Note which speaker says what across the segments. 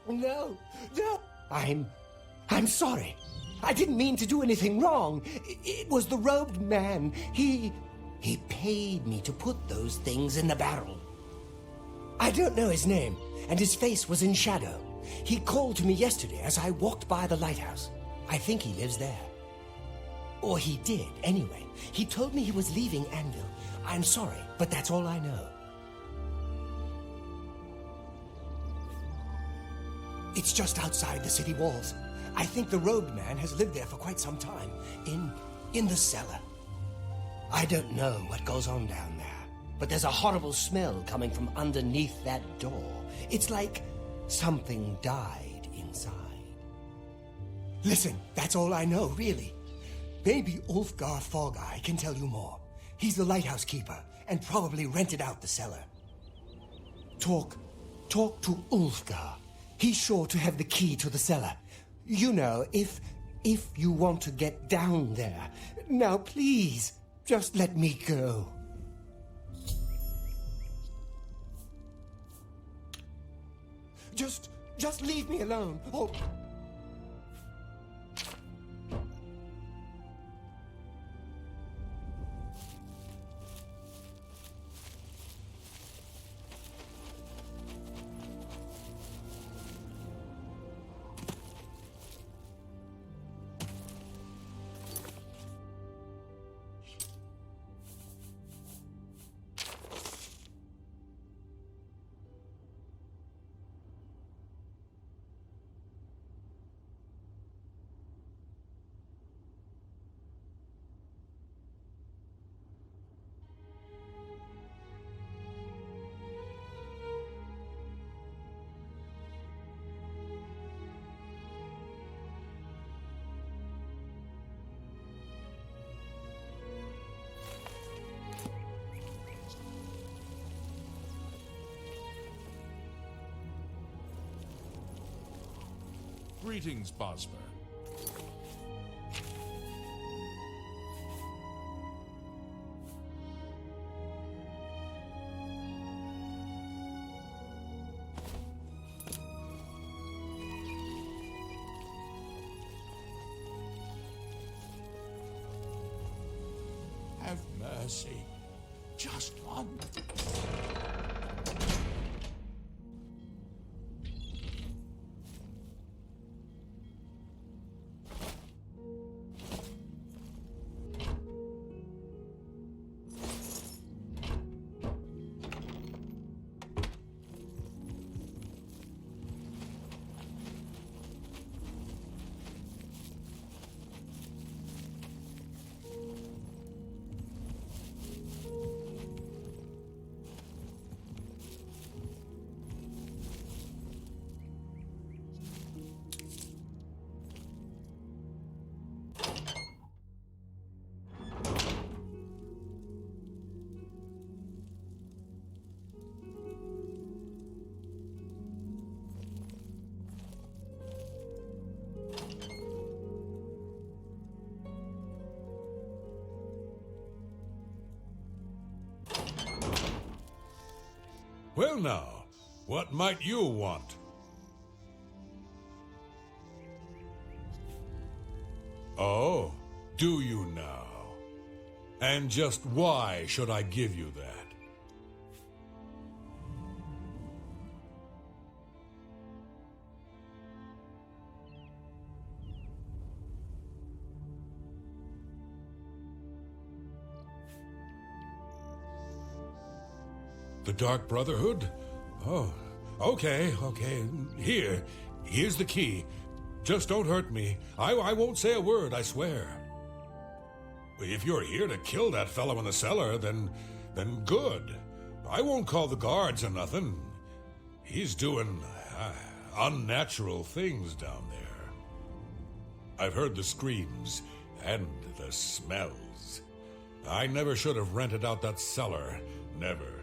Speaker 1: No, no. I'm sorry. I didn't mean to do anything wrong. It was the robed man. He paid me to put those things in the barrel. I don't know his name, and his face was in shadow. He called to me yesterday as I walked by the lighthouse. I think he lives there. Or he did, anyway. He told me he was leaving Anvil. I'm sorry, but that's all I know. It's just outside the city walls. I think the robed man has lived there for quite some time, in the cellar. I don't know what goes on down there, but there's a horrible smell coming from underneath that door. It's like something died inside. Listen, that's all I know, really. Maybe Ulfgar Fogeye can tell you more. He's the lighthouse keeper and probably rented out the cellar. Talk to Ulfgar. He's sure to have the key to the cellar. You know, if you want to get down there. Now, please, just let me go. Just leave me alone. Oh.
Speaker 2: Greetings, Bosmer. Have mercy. Just one.
Speaker 3: Well now, what might you want? Oh, do you now? And just why should I give you that? The Dark Brotherhood? Oh, okay. Here's the key. Just don't hurt me. I won't say a word, I swear. If you're here to kill that fellow in the cellar, then good. I won't call the guards or nothing. He's doing unnatural things down there. I've heard the screams and the smells. I never should have rented out that cellar. Never.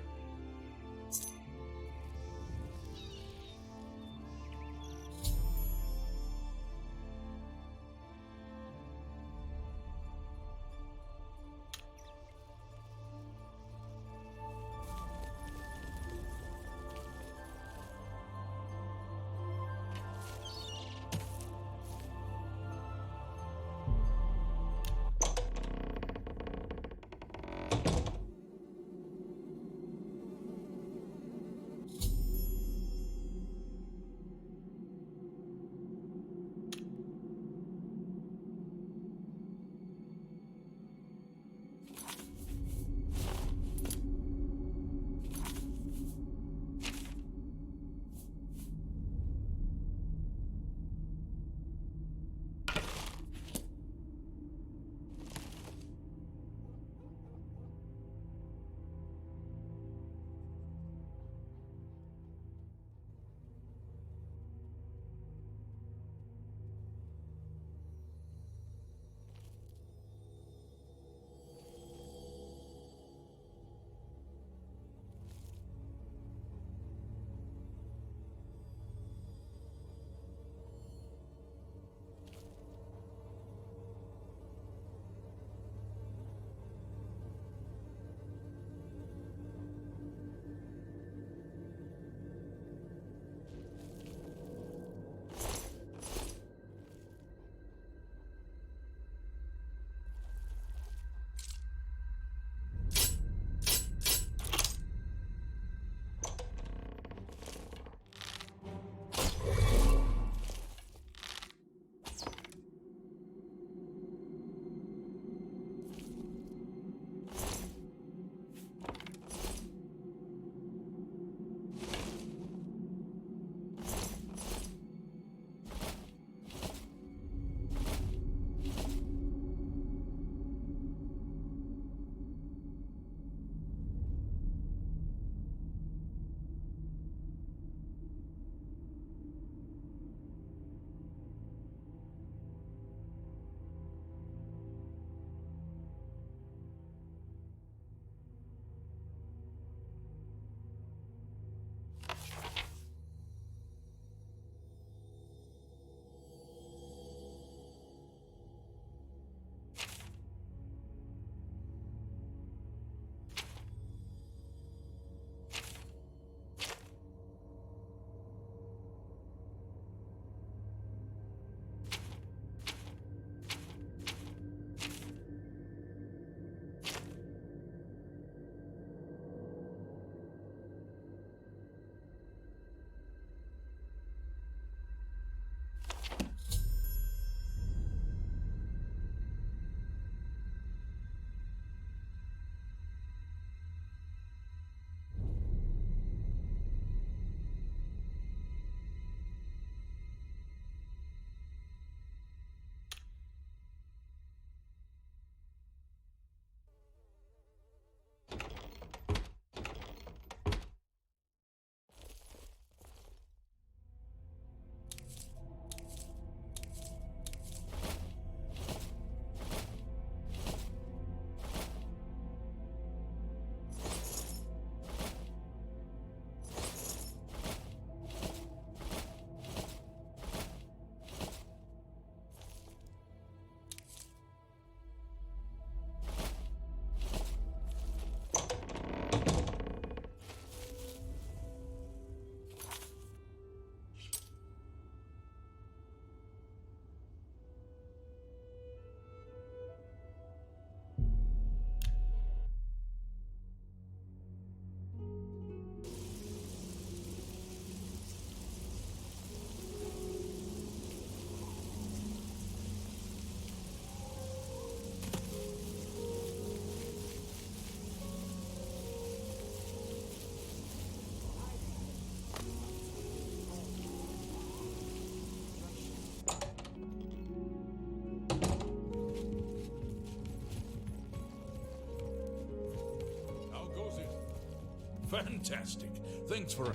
Speaker 2: Fantastic. Thanks for...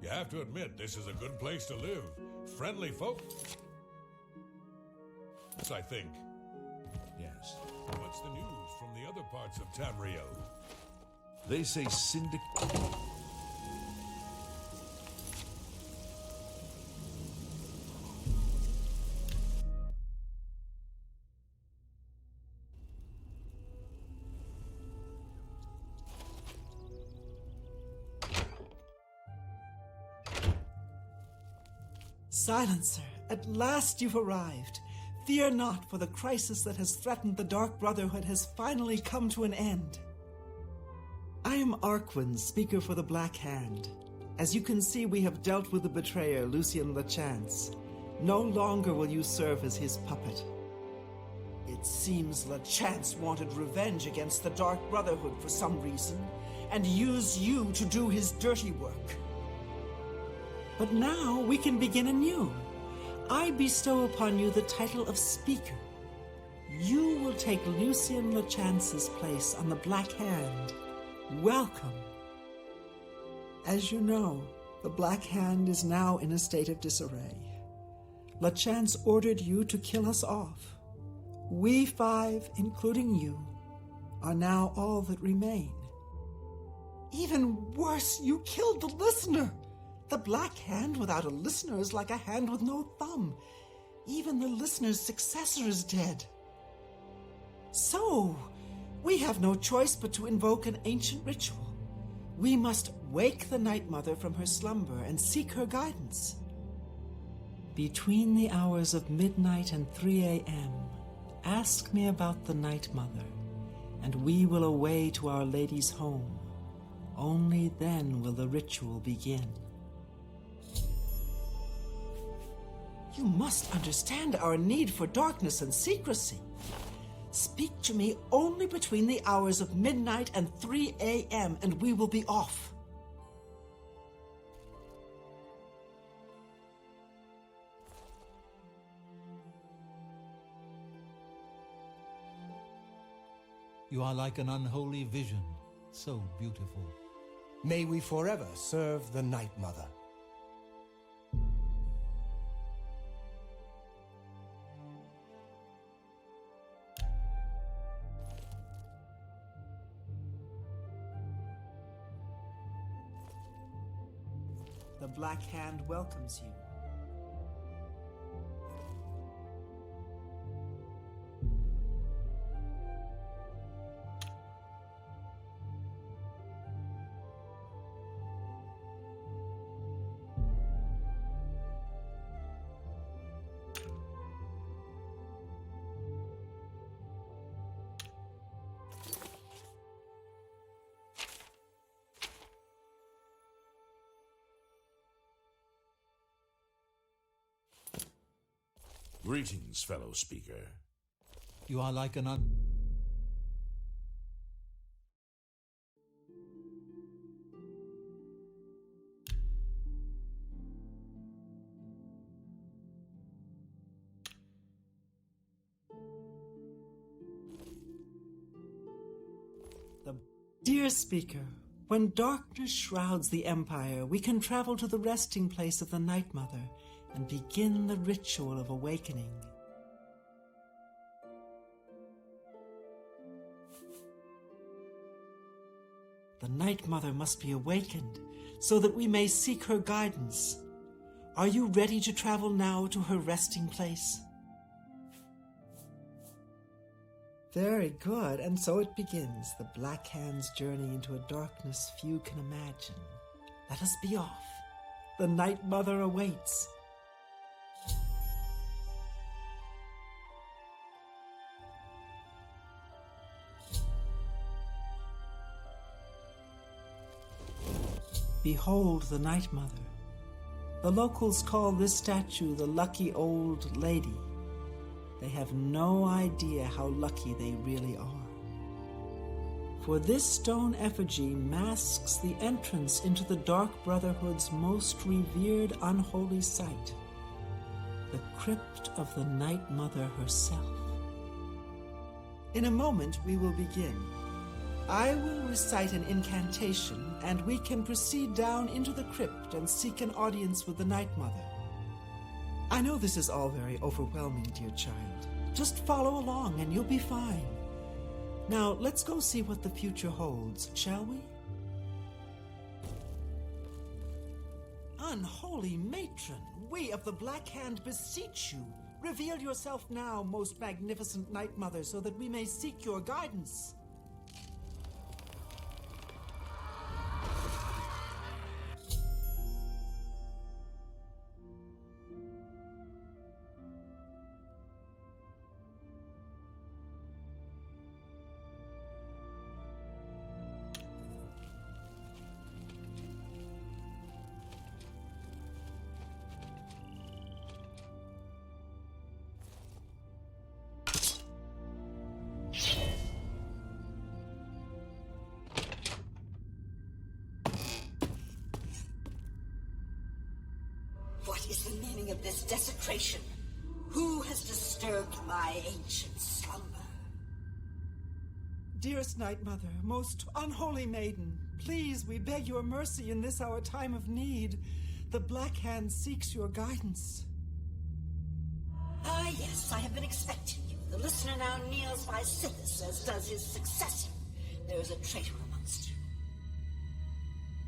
Speaker 3: You have to admit, this is a good place to live. Friendly folk. I think.
Speaker 2: Yes.
Speaker 3: What's the news from the other parts of Tamriel?
Speaker 2: They say
Speaker 4: Silencer, at last you've arrived. Fear not, for the crisis that has threatened the Dark Brotherhood has finally come to an end. I am Arquin, speaker for the Black Hand. As you can see, we have dealt with the betrayer, Lucien LeChance. No longer will you serve as his puppet. It seems LeChance wanted revenge against the Dark Brotherhood for some reason, and used you to do his dirty work. But now we can begin anew. I bestow upon you the title of Speaker. You will take Lucien LeChance's place on the Black Hand. Welcome. As you know, the Black Hand is now in a state of disarray. LeChance ordered you to kill us off. We five, including you, are now all that remain. Even worse, you killed the listener! The Black Hand without a listener is like a hand with no thumb. Even the listener's successor is dead. So, we have no choice but to invoke an ancient ritual. We must wake the Night Mother from her slumber and seek her guidance. Between the hours of midnight and 3 a.m., ask me about the Night Mother, and we will away to Our Lady's home. Only then will the ritual begin. You must understand our need for darkness and secrecy. Speak to me only between the hours of midnight and 3 a.m., and we will be off.
Speaker 5: You are like an unholy vision, so beautiful.
Speaker 1: May we forever serve the Night Mother.
Speaker 4: The Black Hand welcomes you.
Speaker 2: Greetings, fellow speaker.
Speaker 5: You are like an
Speaker 4: Dear Speaker, when darkness shrouds the Empire, we can travel to the resting place of the Night Mother and begin the ritual of awakening. The Night Mother must be awakened so that we may seek her guidance. Are you ready to travel now to her resting place? Very good, and so it begins, the Black Hand's journey into a darkness few can imagine. Let us be off. The Night Mother awaits. Behold the Night Mother. The locals call this statue the Lucky Old Lady. They have no idea how lucky they really are. For this stone effigy masks the entrance into the Dark Brotherhood's most revered unholy site, the crypt of the Night Mother herself. In a moment we will begin. I will recite an incantation, and we can proceed down into the crypt and seek an audience with the Night Mother. I know this is all very overwhelming, dear child. Just follow along and you'll be fine. Now, let's go see what the future holds, shall we? Unholy matron, we of the Black Hand beseech you. Reveal yourself now, most magnificent Night Mother, so that we may seek your guidance.
Speaker 6: What is the meaning of this desecration? Who has disturbed my ancient slumber?
Speaker 4: Dearest Night Mother, most unholy maiden, please, we beg your mercy in this our time of need. The Black Hand seeks your guidance.
Speaker 6: Ah, yes, I have been expecting you. The listener now kneels by Sithis, as does his successor. There is a traitor amongst you.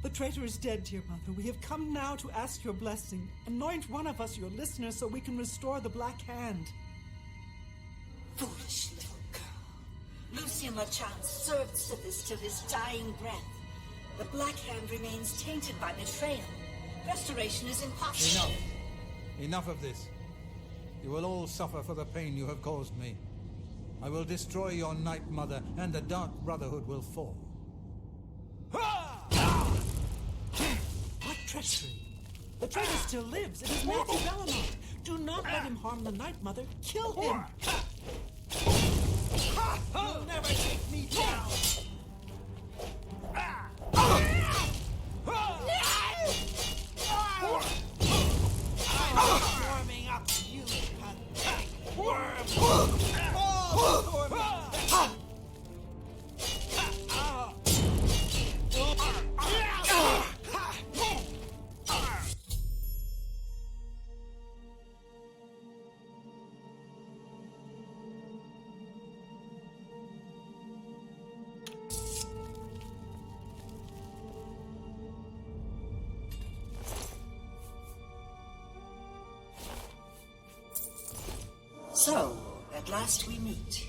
Speaker 4: The traitor is dead, dear mother. We have come now to ask your blessing. Anoint one of us your listener so we can restore the Black Hand.
Speaker 6: Foolish little girl. Lucian LeChance served Sithis till his dying breath. The Black Hand remains tainted by betrayal. Restoration is impossible.
Speaker 5: Enough. Enough of this. You will all suffer for the pain you have caused me. I will destroy your Night Mother, and the Dark Brotherhood will fall.
Speaker 4: What treachery! The traitor still lives. It is Matthew Bellamont. Do not let him harm the Night Mother. Kill him! You'll never take me down! I'm warming up to you, pathetic worm!
Speaker 6: So, at last we meet.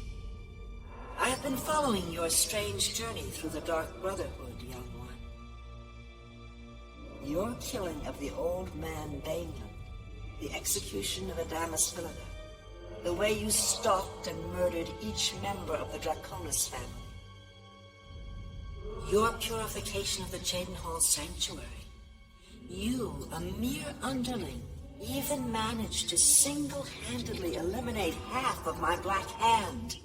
Speaker 6: I have been following your strange journey through the Dark Brotherhood, young one. Your killing of the old man Bainland, the execution of Adamus Villager, the way you stalked and murdered each member of the Draconis family. Your purification of the Jadenhall Sanctuary. You, a mere underling, even managed to single-handedly eliminate half of my Black Hand.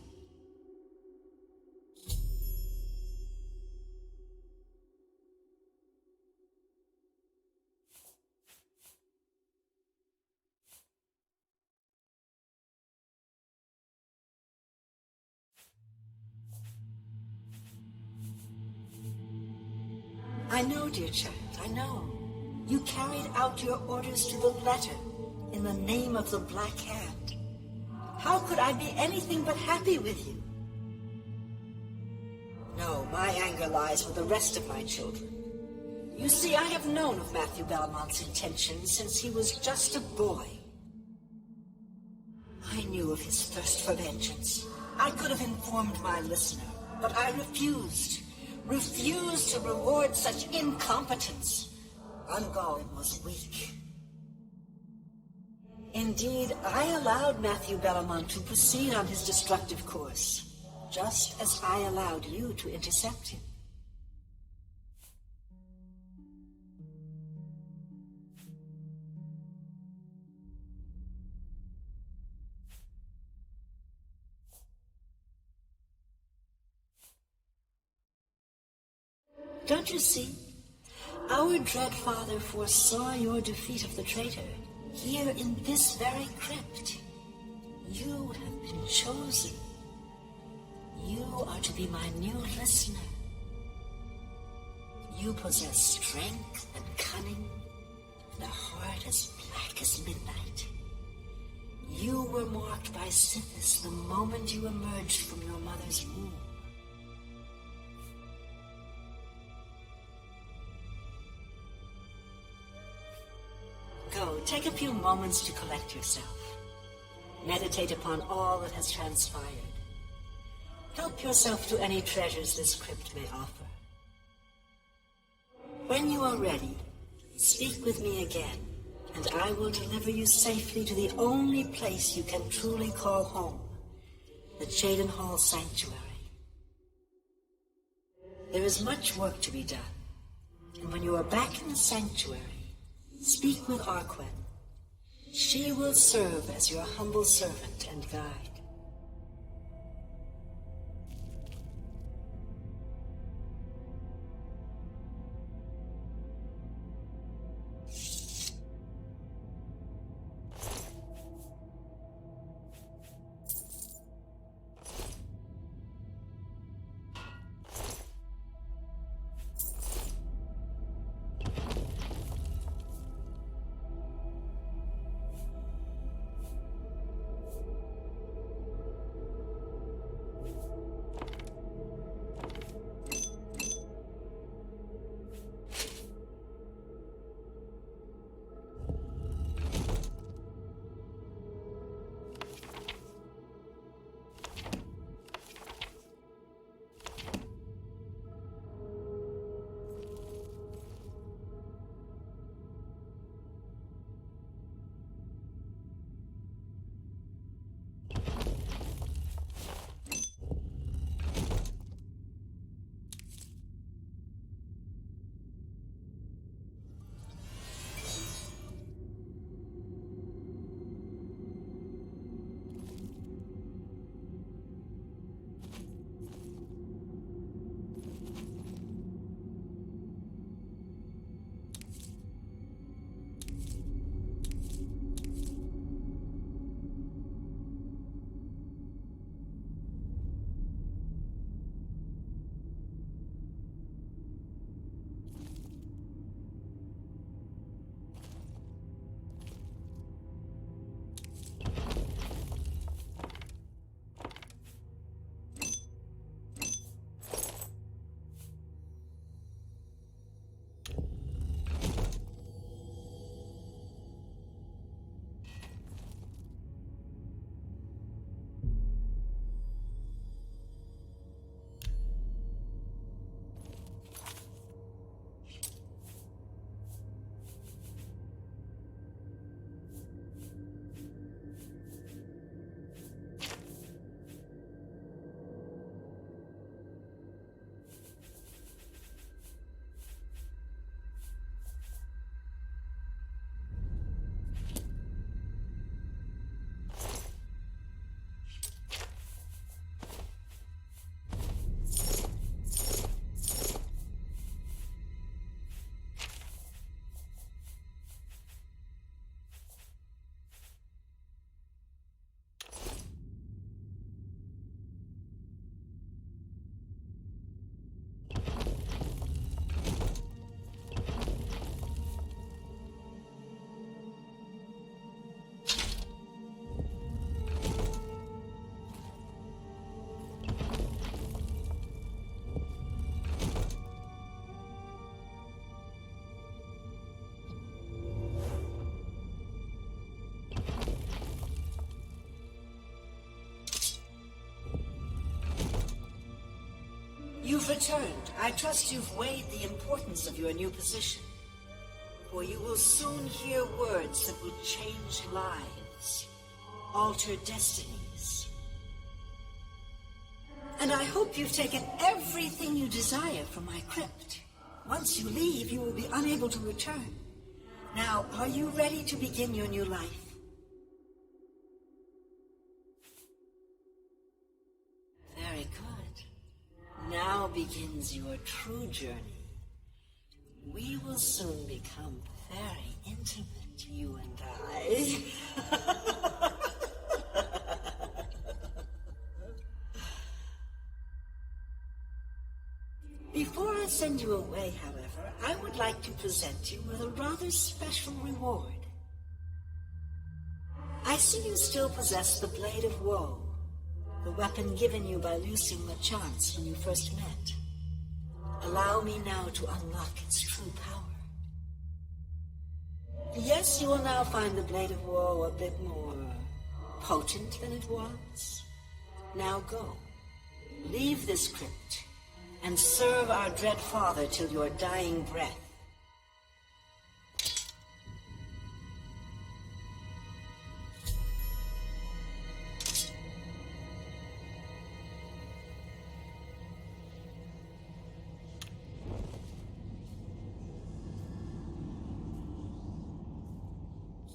Speaker 6: I know, dear child, I know. You carried out your orders to the letter in the name of the Black Hand. How could I be anything but happy with you? No, my anger lies with the rest of my children. You see, I have known of Matthew Bellamont's intentions since he was just a boy. I knew of his thirst for vengeance. I could have informed my listener, but I refused. Refused to reward such incompetence. Ungol was weak. Indeed, I allowed Matthew Bellamont to proceed on his destructive course, just as I allowed you to intercept him. Don't you see? Our dread father foresaw your defeat of the traitor here in this very crypt. You have been chosen. You are to be my new listener. You possess strength and cunning, and a heart as black as midnight. You were marked by Sithis the moment you emerged from your mother's womb. Go, take a few moments to collect yourself. Meditate upon all that has transpired. Help yourself to any treasures this crypt may offer. When you are ready, speak with me again, and I will deliver you safely to the only place you can truly call home, the Cheydinhal Sanctuary. There is much work to be done, and when you are back in the sanctuary, speak with Arquen. She will serve as your humble servant and guide. You've returned. I trust you've weighed the importance of your new position. For you will soon hear words that will change lives, alter destinies. And I hope you've taken everything you desire from my crypt. Once you leave, you will be unable to return. Now, are you ready to begin your new life? Very good. Now begins your true journey. We will soon become very intimate, you and I. Before I send you away, however, I would like to present you with a rather special reward. I see you still possess the Blade of Woe, the weapon given you by Lucian LeChance when you first met. Allow me now to unlock its true power. Yes, you will now find the Blade of Woe a bit more potent than it was. Now go. Leave this crypt and serve our dread father till your dying breath.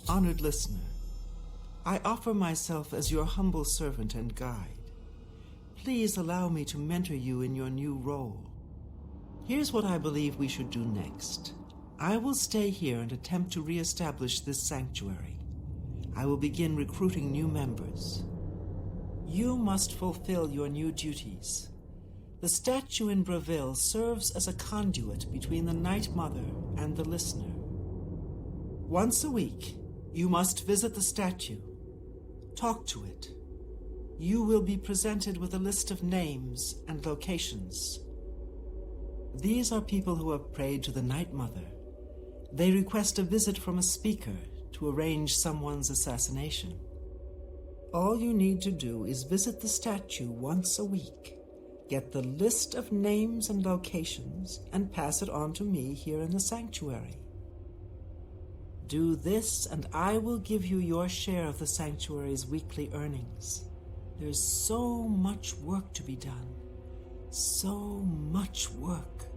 Speaker 4: Honored listener, I offer myself as your humble servant and guide. Please allow me to mentor you in your new role. Here's what I believe we should do next. I will stay here and attempt to re-establish this sanctuary. I will begin recruiting new members. You must fulfill your new duties. The statue in Breville serves as a conduit between the Night Mother and the listener. Once a week, you must visit the statue. Talk to it. You will be presented with a list of names and locations. These are people who have prayed to the Night Mother. They request a visit from a speaker to arrange someone's assassination. All you need to do is visit the statue once a week, get the list of names and locations, and pass it on to me here in the sanctuary. Do this, and I will give you your share of the sanctuary's weekly earnings. There's so much work to be done. So much work.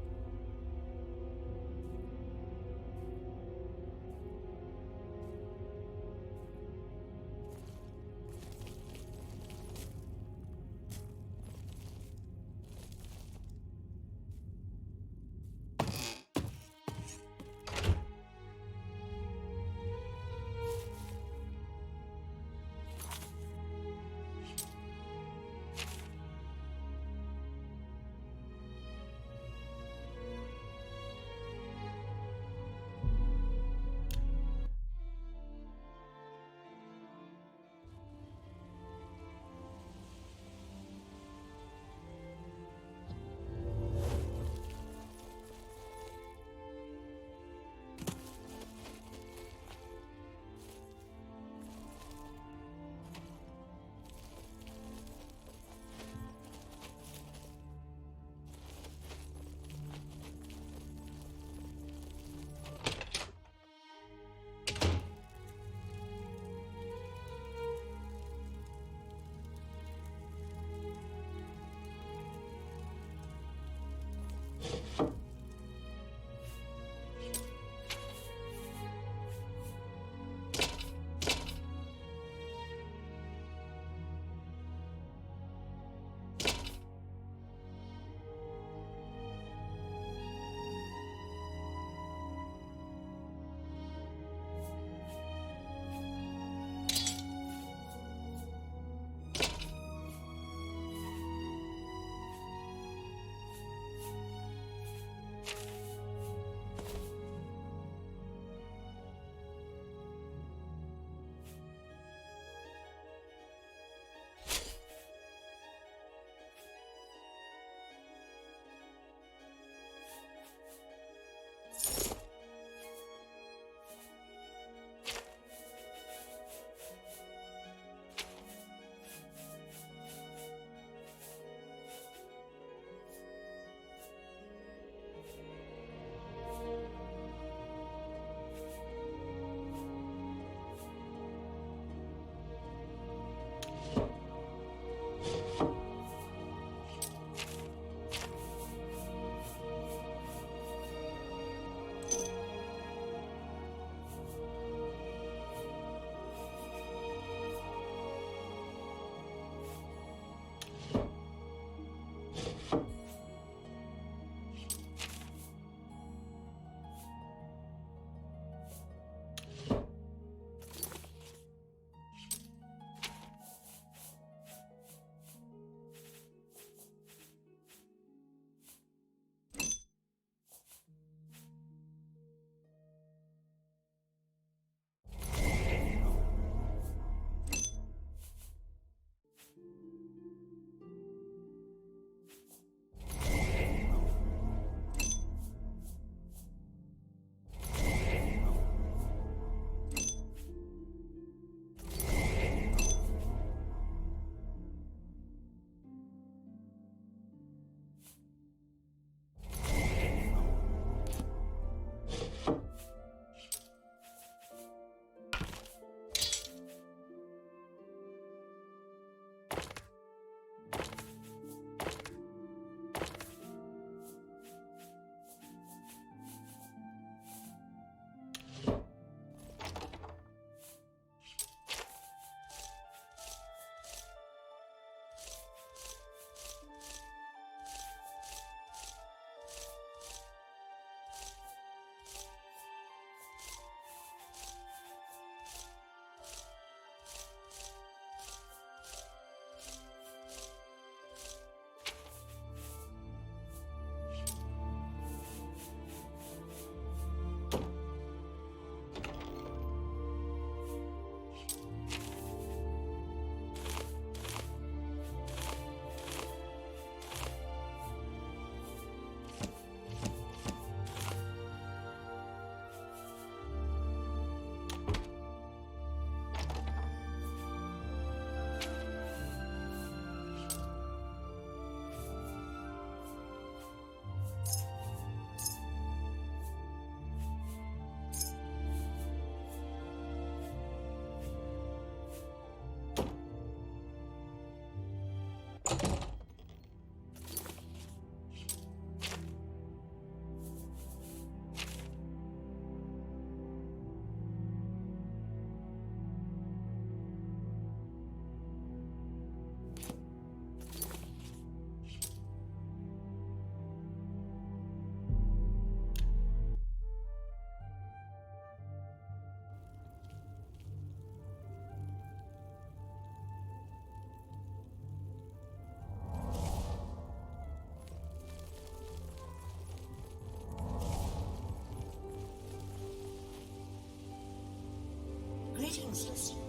Speaker 6: Greetings, listener.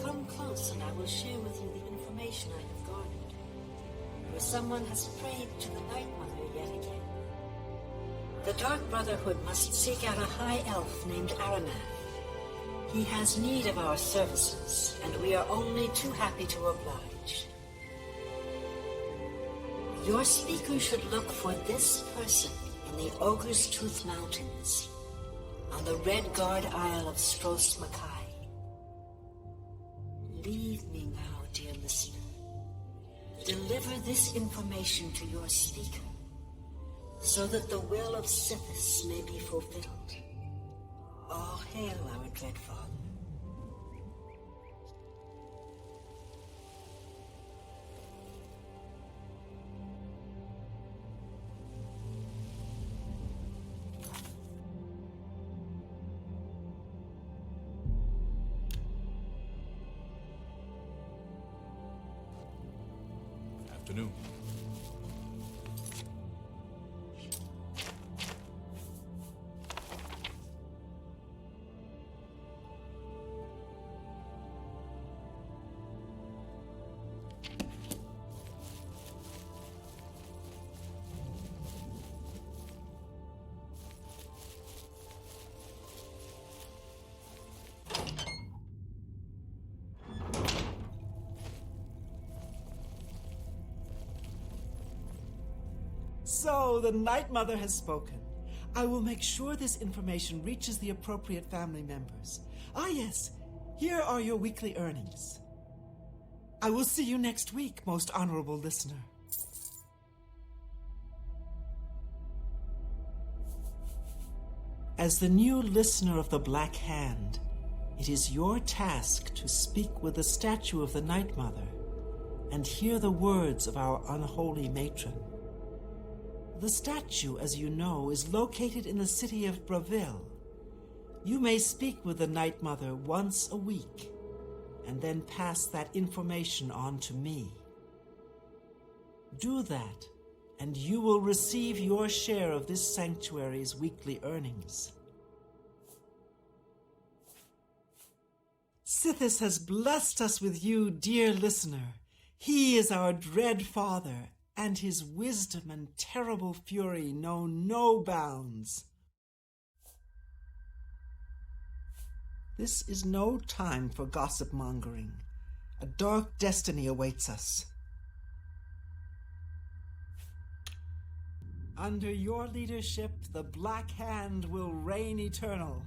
Speaker 6: Come close and I will share with you the information I have garnered. For someone has prayed to the Night Mother yet again. The Dark Brotherhood must seek out a high elf named Aramath. He has need of our services, and we are only too happy to oblige. Your speaker should look for this person in the Ogre's Tooth Mountains, on the Red Guard Isle of Stros Makai. Leave me now, dear listener. Deliver this information to your speaker, so that the will of Sithis may be fulfilled. All hail our dread father.
Speaker 2: Afternoon.
Speaker 4: So, the Night Mother has spoken. I will make sure this information reaches the appropriate family members. Ah, yes. Here are your weekly earnings. I will see you next week, most honorable listener. As the new listener of the Black Hand, it is your task to speak with the statue of the Night Mother and hear the words of our unholy matron. The statue, as you know, is located in the city of Bravil. You may speak with the Night Mother once a week, and then pass that information on to me. Do that, and you will receive your share of this sanctuary's weekly earnings. Sithis has blessed us with you, dear listener. He is our dread father, and his wisdom and terrible fury know no bounds. This is no time for gossip-mongering. A dark destiny awaits us. Under your leadership, the Black Hand will reign eternal.